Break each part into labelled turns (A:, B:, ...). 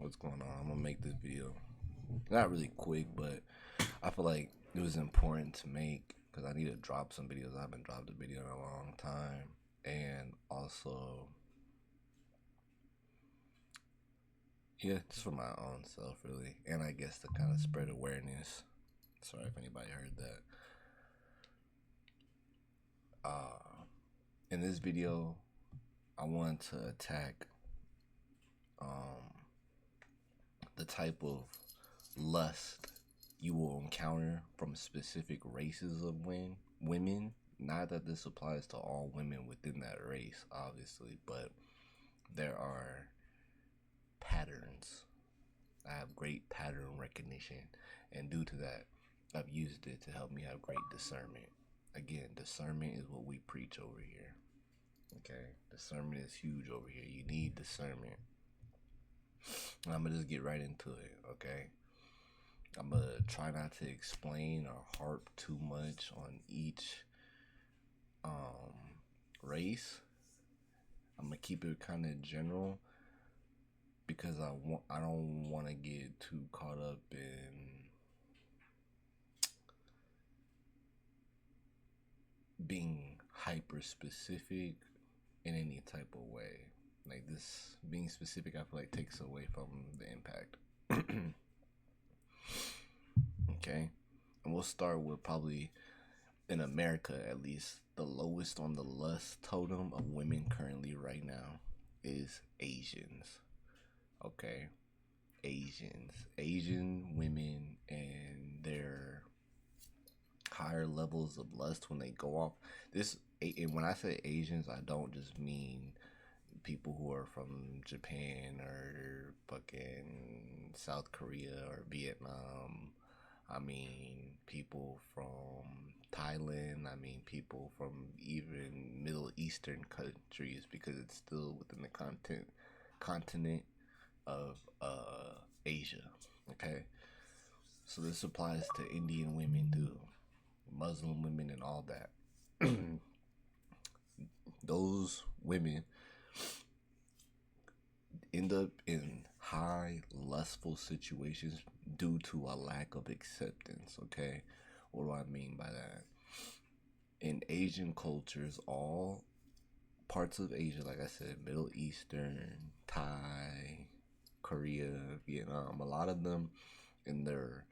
A: What's going on? I'm gonna make this video not really quick, but I feel like it was important to make because I need to drop some videos. I haven't dropped a video in a long time, and also, yeah, just for my own self, really, and I guess to kind of spread awareness. Sorry if anybody heard that. In this video, I want to attack the type of lust you will encounter from specific races of women. Not that this applies to all women within that race, obviously, but there are patterns. I have great pattern recognition, and due to that, I've used it to help me have great discernment. Again, discernment is what we preach over here. Okay, discernment is huge over here. You need discernment. And I'm gonna just get right into it. Okay, I'm gonna try not to explain or harp too much on each race. I'm gonna keep it kind of general because I don't want to get too caught up in being hyper specific in any type of way. Like this being specific, I feel like takes away from the impact. Okay, and we'll start with probably in America at least the lowest on the lust totem of women currently right now is Asians. Okay, Asian women and their higher levels of lust when they go off this. And when I say Asians, I don't just mean people who are from Japan or fucking South Korea or Vietnam. I mean people from Thailand. I mean people from even Middle Eastern countries because it's still within the continent of Asia. Okay, so this applies to Indian women too, Muslim women, and all that. Those women end up in high lustful situations due to a lack of acceptance. Okay, what do I mean by that? In Asian cultures, all parts of Asia, like I said, Middle Eastern, Thai, Korea, Vietnam, a lot of them in their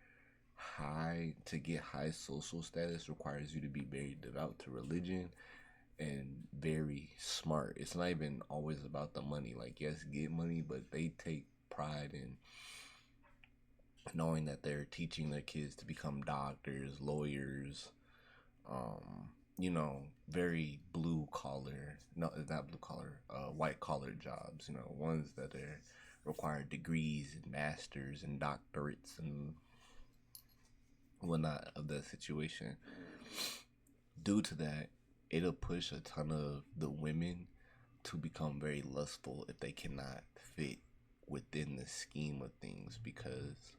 A: to get high social status requires you to be very devout to religion and very smart. It's not even always about the money. Like, yes, get money, but they take pride in knowing that they're teaching their kids to become doctors, lawyers, very blue collar, no, it's not blue collar, white collar jobs, ones that are require degrees and masters and doctorates and whatnot of that situation. Due to that, it'll push a ton of the women to become very lustful if they cannot fit within the scheme of things because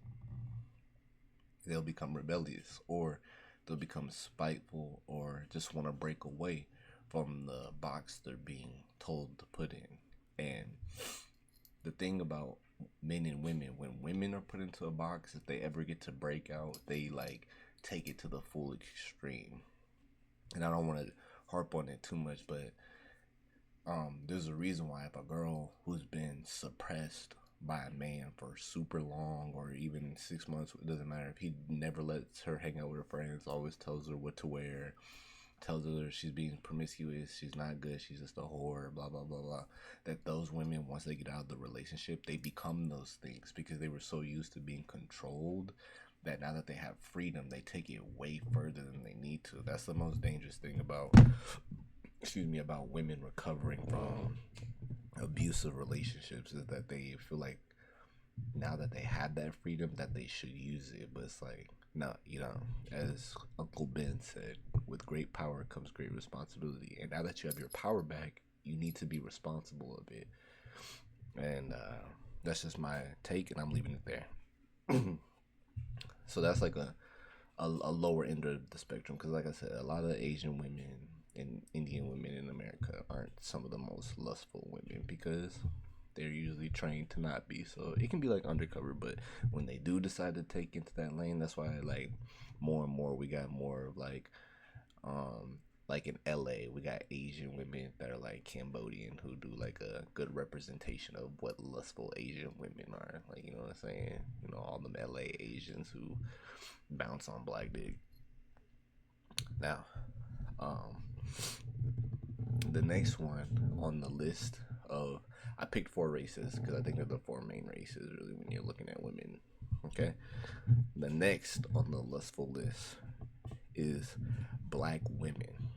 A: they'll become rebellious or they'll become spiteful or just want to break away from the box they're being told to put in. And the thing about men and women, when women are put into a box, if they ever get to break out, they like take it to the full extreme. And I don't want to harp on it too much, but there's a reason why if a girl who's been suppressed by a man for super long or even 6 months, it doesn't matter, if he never lets her hang out with her friends, always tells her what to wear, tells her she's being promiscuous, she's not good, she's just a whore, blah blah blah blah, that those women, once they get out of the relationship, they become those things because they were so used to being controlled that now that they have freedom, they take it way further than they need to. That's the most dangerous thing about women recovering from abusive relationships, is that they feel like now that they have that freedom that they should use it. But it's like, no, as Uncle Ben said, with great power comes great responsibility. And now that you have your power back, you need to be responsible of it. And that's just my take, and I'm leaving it there. So that's like a lower end of the spectrum, because like I said, a lot of Asian women and Indian women in America aren't some of the most lustful women because they're usually trained to not be. So it can be like undercover, but when they do decide to take into that lane, that's why like more and more we got more of like in LA, we got Asian women that are like Cambodian who do like a good representation of what lustful Asian women are. Like, you know what I'm saying? You know, all them LA Asians who bounce on black dick. Now, um, the next one on the list of I picked four races because I think they're the four main races really when you're looking at women. Okay, the next on the lustful list is black women.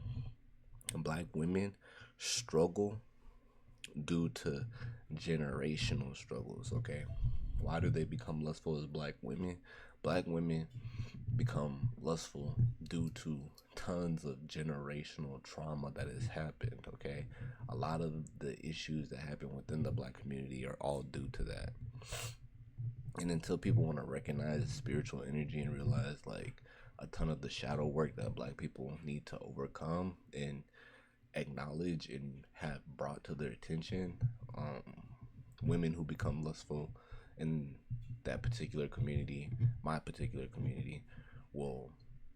A: And black women struggle due to generational struggles. Okay, why do they become lustful as black women? Black women become lustful due to tons of generational trauma that has happened. Okay, a lot of the issues that happen within the black community are all due to that. And until people want to recognize spiritual energy and realize like a ton of the shadow work that black people need to overcome and acknowledge and have brought to their attention, um, women who become lustful in that particular community, my particular community, will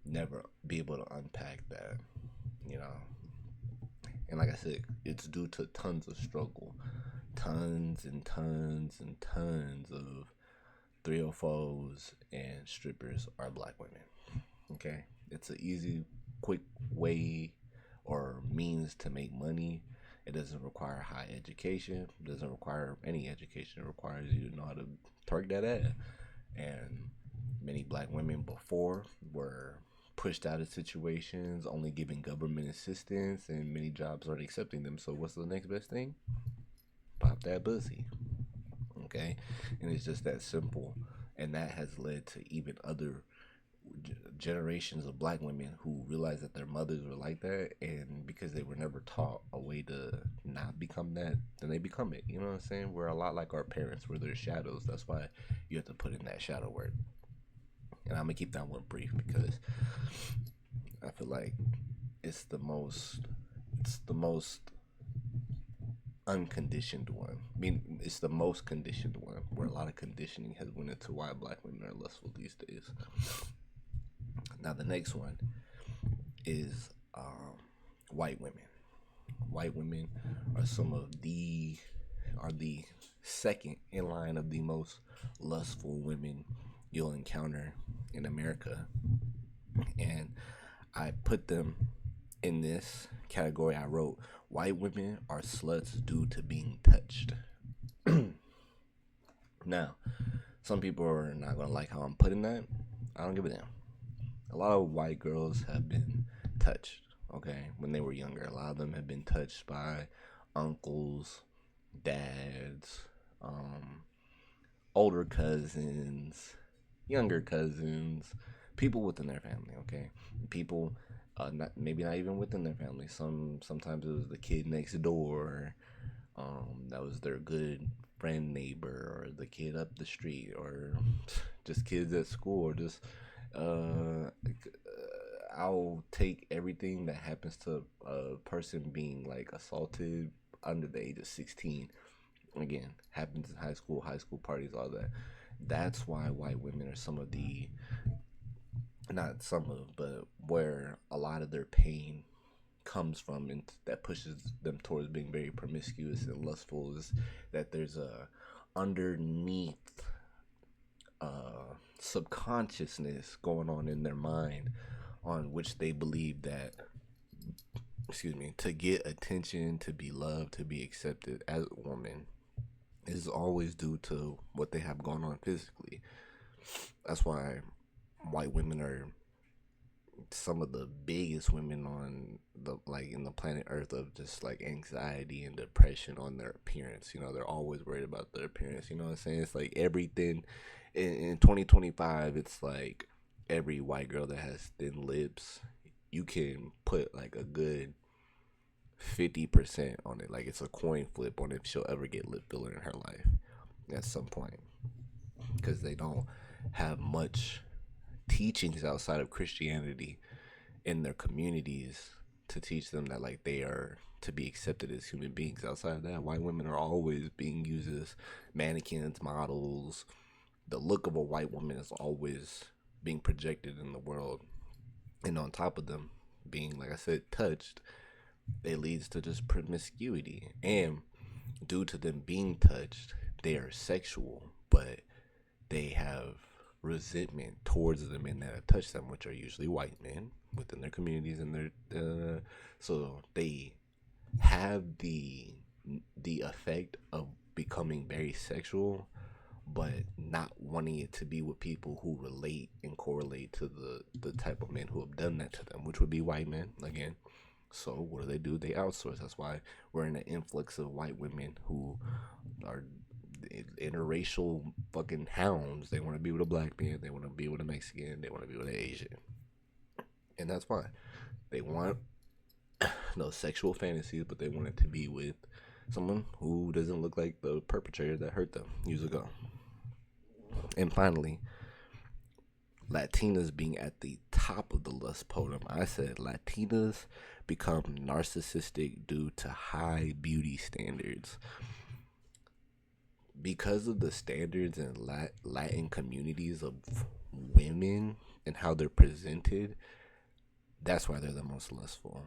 A: never be able to unpack that, you know. And like I said, it's due to tons of struggle, tons and tons and tons of 304s and strippers are black women. Okay, it's an easy, quick way or means to make money. It doesn't require high education. It doesn't require any education. It requires you to know how to twerk that ass. And many black women before were pushed out of situations, only giving government assistance, and many jobs aren't accepting them. So what's the next best thing? Pop that pussy. Okay, and it's just that simple. And that has led to even other generations of black women who realize that their mothers were like that, and because they were never taught a way to not become that, then they become it. You know what I'm saying? We're a lot like our parents. We're their shadows. That's why you have to put in that shadow work. And I'm gonna keep that one brief because I feel like it's the most unconditioned one. I mean, it's the most conditioned one, where a lot of conditioning has went into why black women are lustful these days. Now the next one is white women. White women are the second in line of the most lustful women you'll encounter in America, and I put them in this category. I wrote white women are sluts due to being touched. Now, some people are not gonna like how I'm putting that. I don't give a damn. A lot of white girls have been touched, okay, when they were younger. A lot of them have been touched by uncles, dads, older cousins, younger cousins, people within their family, okay? People maybe not even within their family. Sometimes it was the kid next door, that was their good friend neighbor, or the kid up the street, or just kids at school, or just I'll take everything that happens to a person being like assaulted under the age of 16. Again, happens in high school parties, all that. That's why white women are some of the, not some of, but where a lot of their pain comes from, and that pushes them towards being very promiscuous and lustful, is that there's a underneath subconsciousness going on in their mind, on which they believe that, to get attention, to be loved, to be accepted as a woman is always due to what they have going on physically. That's why white women are some of the biggest women on the, like, in the planet Earth, of just like anxiety and depression on their appearance. You know, they're always worried about their appearance. You know what I'm saying? It's like everything in 2025. It's like every white girl that has thin lips, you can put like a good 50% on it. Like, it's a coin flip on if she'll ever get lip filler in her life at some point, because they don't have much teachings outside of Christianity in their communities to teach them that like they are to be accepted as human beings. Outside of that, white women are always being used as mannequins, models. The look of a white woman is always being projected in the world. And on top of them being, like I said, touched, it leads to just promiscuity. And due to them being touched, they are sexual, but they have resentment towards the men that have touched them, which are usually white men within their communities and their so they have the effect of becoming very sexual, but not wanting it to be with people who relate and correlate to the type of men who have done that to them, which would be white men again. So what do? They outsource. That's why we're in an influx of white women who are interracial fucking hounds. They want to be with a black man. They want to be with a Mexican. They want to be with an Asian, and that's fine. They want no sexual fantasies, but they want it to be with someone who doesn't look like the perpetrator that hurt them years ago. And finally, Latinas being at the top of the lust podium. I said Latinas become narcissistic due to high beauty standards. Because of the standards in Latin communities of women and how they're presented, that's why they're the most lustful.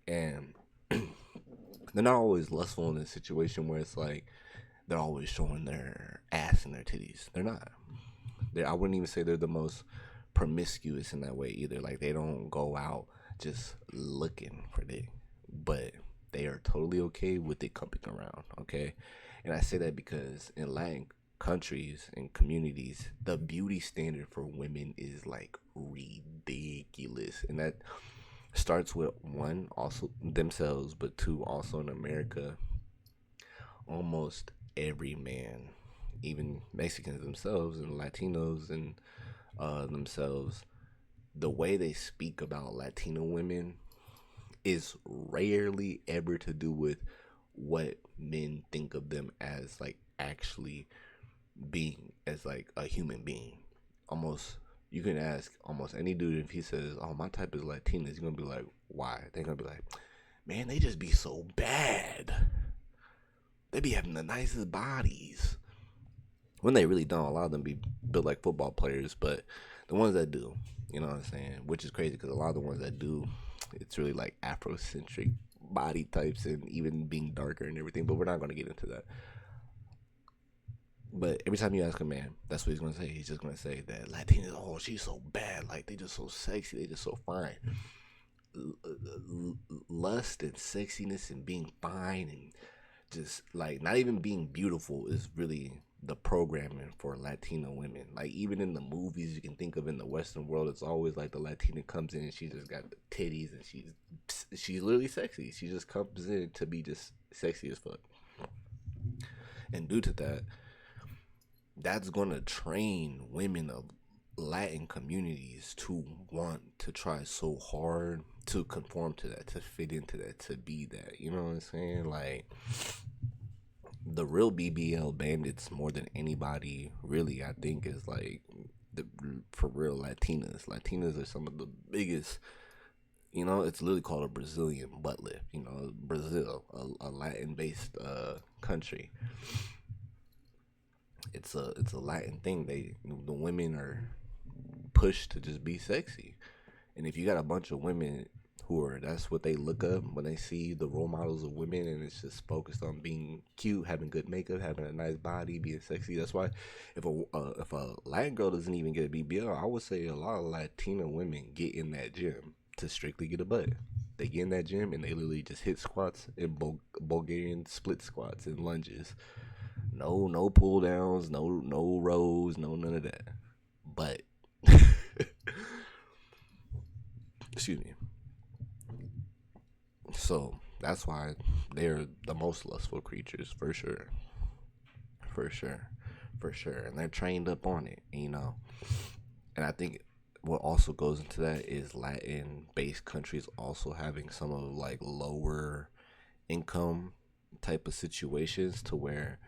A: And they're not always lustful in a situation where it's like they're always showing their ass and their titties. They're not. I wouldn't even say they're the most promiscuous in that way either. Like, they don't go out just looking for dick, but they are totally okay with it coming around, okay? And I say that because in Latin countries and communities, the beauty standard for women is like ridiculous. And that starts with one, also themselves, but two, also in America, almost every man, even Mexicans themselves and Latinos and themselves, the way they speak about Latino women is rarely ever to do with what men think of them as, like, actually being as like a human being. Almost, you can ask almost any dude, if he says, oh, my type is Latina, he's gonna be like, why? They're gonna be like, man, they just be so bad. They be having the nicest bodies. When they really don't. A lot of them be built like football players, but the ones that do, you know what I'm saying? Which is crazy because a lot of the ones that do, it's really like Afrocentric body types and even being darker and everything, but we're not going to get into that. But every time you ask a man, that's what he's going to say. He's just going to say that Latinas, oh, she's so bad. Like, they just so sexy. They just so fine. Lust and sexiness and being fine and just, like, not even being beautiful is really the programming for Latino women. Like, even in the movies you can think of in the Western world, it's always like the Latina comes in and she just got the titties and she's literally sexy. She just comes in to be just sexy as fuck. And due to that, that's gonna train women of Latin communities to want to try so hard to conform to that, to fit into that, to be that. You know what I'm saying? Like, the real BBL bandits, more than anybody, really, I think, is like for real Latinas. Latinas are some of the biggest. You know, it's literally called a Brazilian butt lift. You know, Brazil, a Latin-based country. It's a Latin thing. The women are pushed to just be sexy, and if you got a bunch of women who are, that's what they look up when they see the role models of women, and it's just focused on being cute, having good makeup, having a nice body, being sexy. That's why if a Latin girl doesn't even get a BBL, I would say a lot of Latina women get in that gym to strictly get a butt. They get in that gym and they literally just hit squats and Bulgarian split squats and lunges. No pull downs, no rows, no none of that. But excuse me. So that's why they're the most lustful creatures, for sure. And they're trained up on it, you know. And I think what also goes into that is Latin-based countries also having some of like lower income type of situations, to where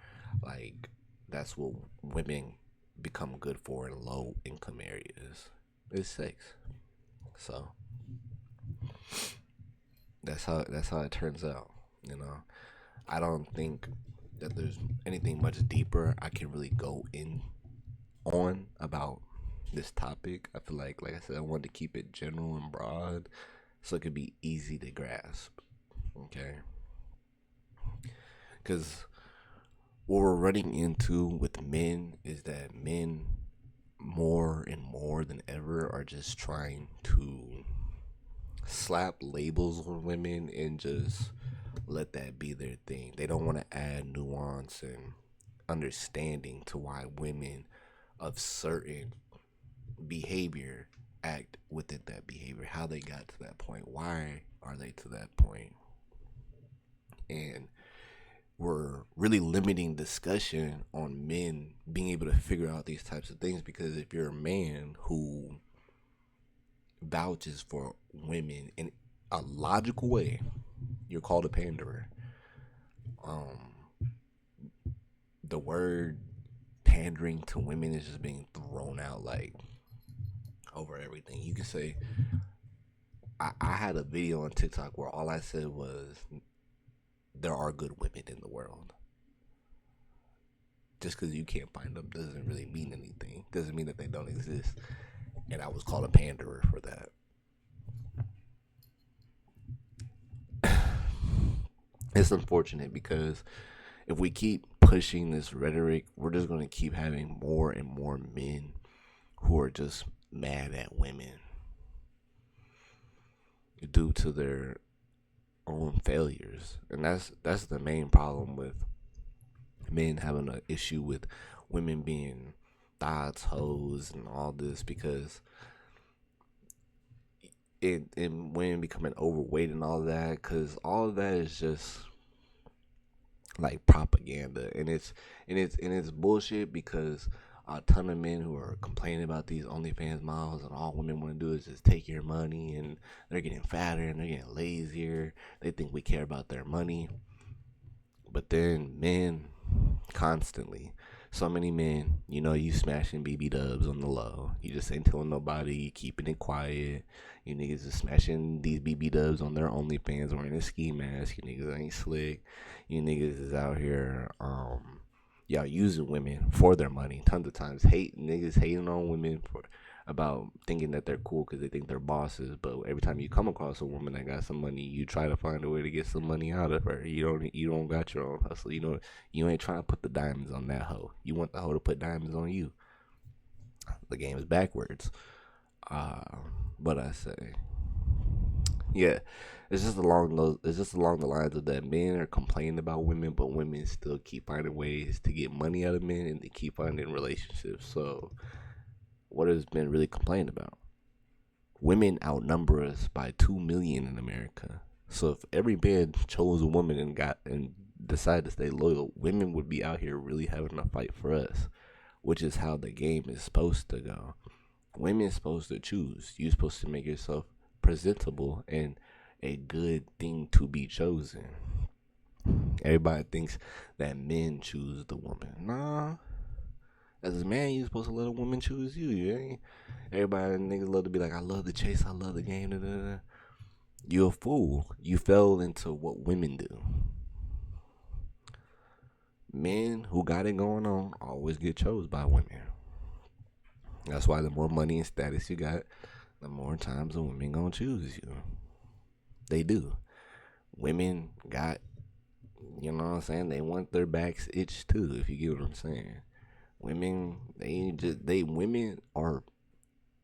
A: like that's what women become good for in low income areas, is sex. So that's how it turns out. You know, I don't think that there's anything much deeper I can really go in on about this topic. I feel like I said, I wanted to keep it general and broad so it could be easy to grasp. Okay, because what we're running into with men is that men more and more than ever are just trying to slap labels on women and just let that be their thing. They don't want to add nuance and understanding to why women of certain behavior act within that behavior, how they got to that point, why are they to that point. And we're really limiting discussion on men being able to figure out these types of things, because if you're a man who vouches for women in a logical way, you're called a panderer. Um, the word pandering to women is just being thrown out like over everything. You can say, I had a video on TikTok where all I said was, there are good women in the world. Just because you can't find them doesn't really mean anything. Doesn't mean that they don't exist. And I was called a panderer for that. It's unfortunate because if we keep pushing this rhetoric, we're just going to keep having more and more men who are just mad at women due to their own failures. And that's the main problem with men having an issue with women being thoughts, hoes, and all this, because and women becoming overweight and all that, because all of that is just like propaganda, and it's bullshit, because a ton of men who are complaining about these OnlyFans models, and all women want to do is just take your money, and they're getting fatter and they're getting lazier. They think we care about their money, but then men constantly. So many men, you smashing BB dubs on the low. You just ain't telling nobody, you keeping it quiet. You niggas is smashing these BB dubs on their OnlyFans wearing a ski mask. You niggas ain't slick. You niggas is out here, y'all using women for their money. Tons of times, niggas hating on women for about thinking that they're cool because they think they're bosses. But every time you come across a woman that got some money, you try to find a way to get some money out of her. You don't got your own hustle. You ain't trying to put the diamonds on that hoe. You want the hoe to put diamonds on you. The game is backwards. Uh, but I say, yeah, It's just along the lines of that men are complaining about women, but women still keep finding ways to get money out of men, and they keep finding relationships. So, what has been really complained about? Women outnumber us by 2 million in America. So if every man chose a woman and decided to stay loyal, women would be out here really having a fight for us, which is how the game is supposed to go. Women supposed to choose. You're supposed to make yourself presentable and a good thing to be chosen. Everybody thinks that men choose the woman. Nah, as a man, you're supposed to let a woman choose you. You ain't. Everybody niggas love to be like, I love the chase, I love the game. Da, da, da. You're a fool. You fell into what women do. Men who got it going on always get chose by women. That's why the more money and status you got, the more times the women gonna choose you. They do. Women got, you know what I'm saying? They want their backs itched too, if you get what I'm saying. Women are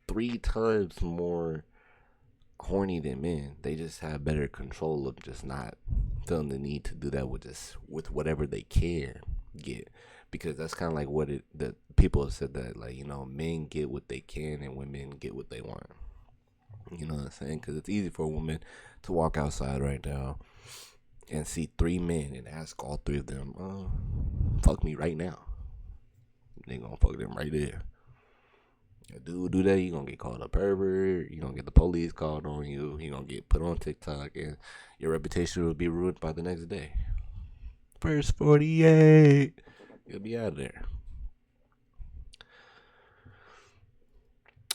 A: 3 times more horny than men. They just have better control of just not feeling the need to do that with whatever they can get, because that's kind of like what it that people have said, that like, men get what they can and women get what they want. You know what I'm saying? Because it's easy for a woman to walk outside right now and see 3 men and ask all 3 of them, fuck me right now. They gonna fuck them right there. A dude do that, you gonna get called a pervert. You gonna get the police called on you. You gonna get put on TikTok, and your reputation will be ruined by the next day. First 48, you'll be out of there,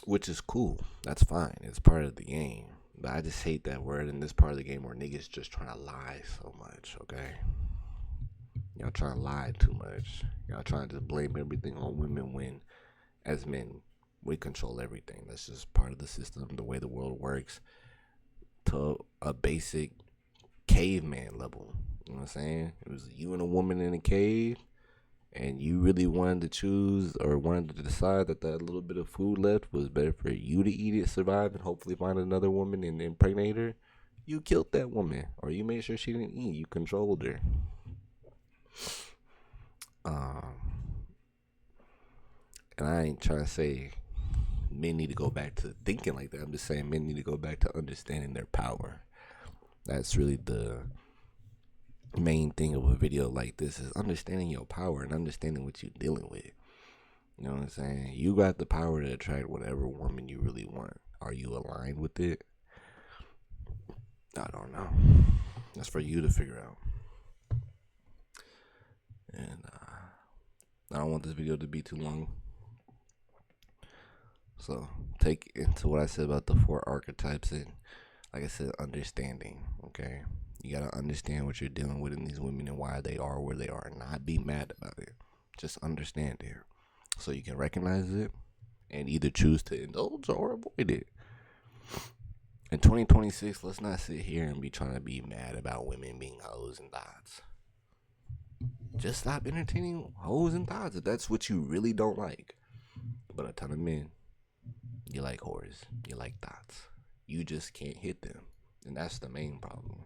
A: which is cool. That's fine. It's part of the game. But I just hate that word in this part of the game where niggas just trying to lie so much, okay? Y'all trying to lie too much. Y'all trying to blame everything on women when, as men, we control everything. That's just part of the system, the way the world works, to a basic caveman level. You know what I'm saying? It was you and a woman in a cave, and you really wanted to choose or wanted to decide that that little bit of food left was better for you to eat it, survive, and hopefully find another woman and impregnate her. You killed that woman, or you made sure she didn't eat. You controlled her. Um, and I ain't trying to say men need to go back to thinking like that. I'm just saying men need to go back to understanding their power. That's really the main thing of a video like this, is understanding your power and understanding what you're dealing with. You know what I'm saying? You got the power to attract whatever woman you really want. Are you aligned with it? I don't know. That's for you to figure out. And I don't want this video to be too long. So take into what I said about the 4 archetypes and, like I said, understanding. Okay? You gotta understand what you're dealing with in these women and why they are where they are. Not be mad about it. Just understand it. So you can recognize it and either choose to indulge or avoid it. In 2026, let's not sit here and be trying to be mad about women being hoes and thoughts. Just stop entertaining hoes and thoughts if that's what you really don't like. But a ton of men, you like whores, you like thoughts. You just can't hit them. And that's the main problem.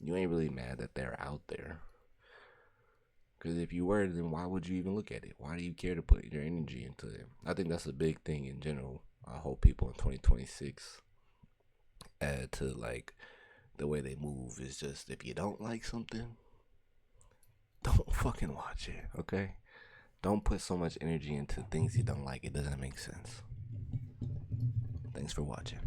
A: You ain't really mad that they're out there. Because if you were, then why would you even look at it? Why do you care to put your energy into it? I think that's a big thing in general. I hope people in 2026 add to, like, the way they move is just, if you don't like something, don't fucking watch it, okay? Don't put so much energy into things you don't like. It doesn't make sense. Thanks for watching.